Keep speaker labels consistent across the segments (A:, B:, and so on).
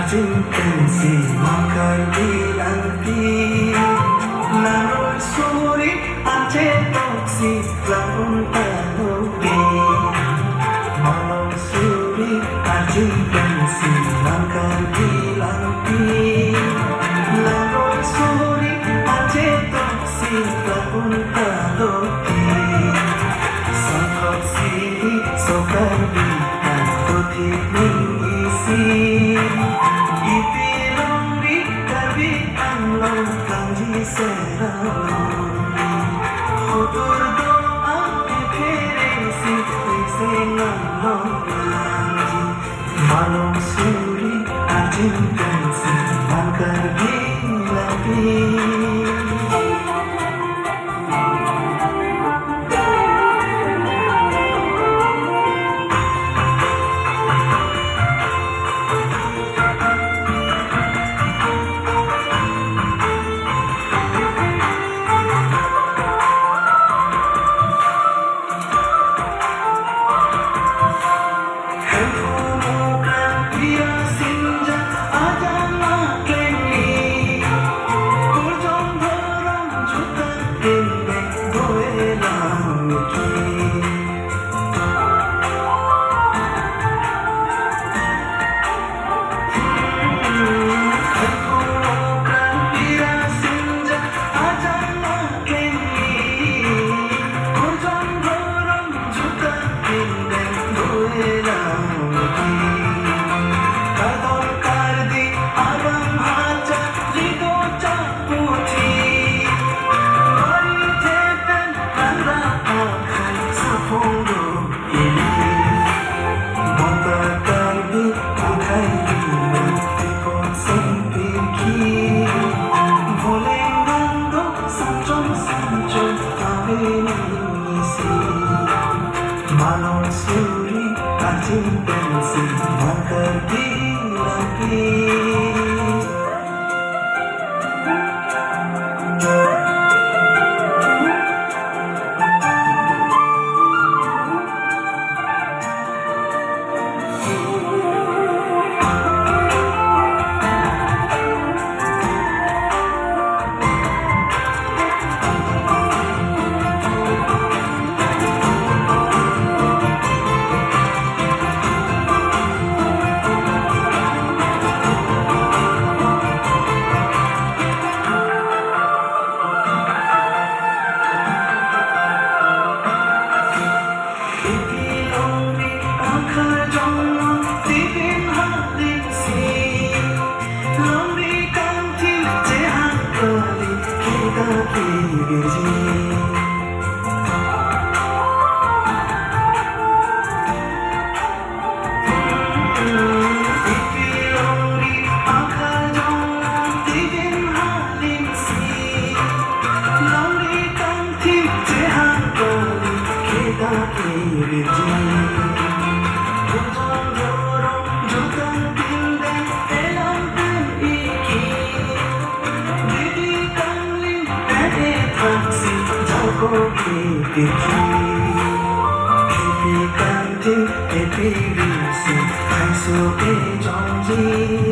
A: Argentensi makar bilanti Laroi suri ance toksi lamun talugi Malam suri Argentensi makar bilanti Laroi suri ance toksi lamun talugi Sangkot siri sokar bitan toti mingisi Itilong karbi anglong kanji seralong Hutur doa ekeresi sengalong kanji Malong suri Argentensi makar bilanti Malong suri Argentensi makar bilanti Happy kantin, happy visi, hai soke jonji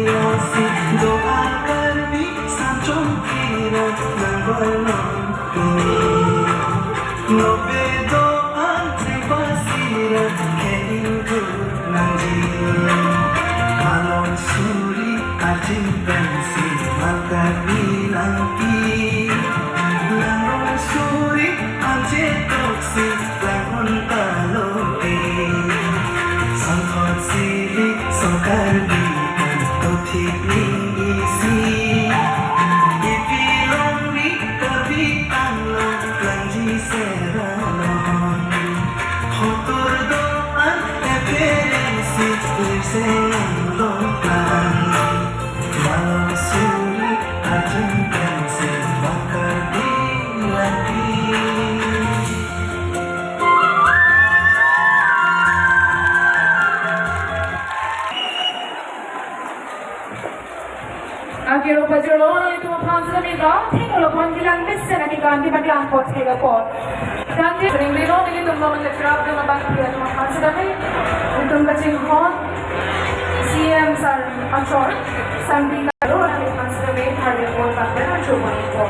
A: asi, doa karbi sanchon kira nangwal nongkini, nobe doa sebasira keringku nanji, malong suri Argentensi makar bilanti, malong suri Argentensi lamun talogi, sangkot siri sokar bitan toti mingisi, ipilong di karbi anglong kanji seralong, hutur doan eferensi sengalong kanji, malong suri Argentensi makar bilanti.
B: Akhirnya pajulono itu pansa mida, tinggal panggilan besen lagi ganti panggilan pot hega pot. Ganti sering lino ini tuh mau mengetrap dengan bangkit cuma pansa tapi untuk bacing hot, CM San Achor, San Villaro, ang ipansagawin, Harry Paul, Bakit, at Jumani po.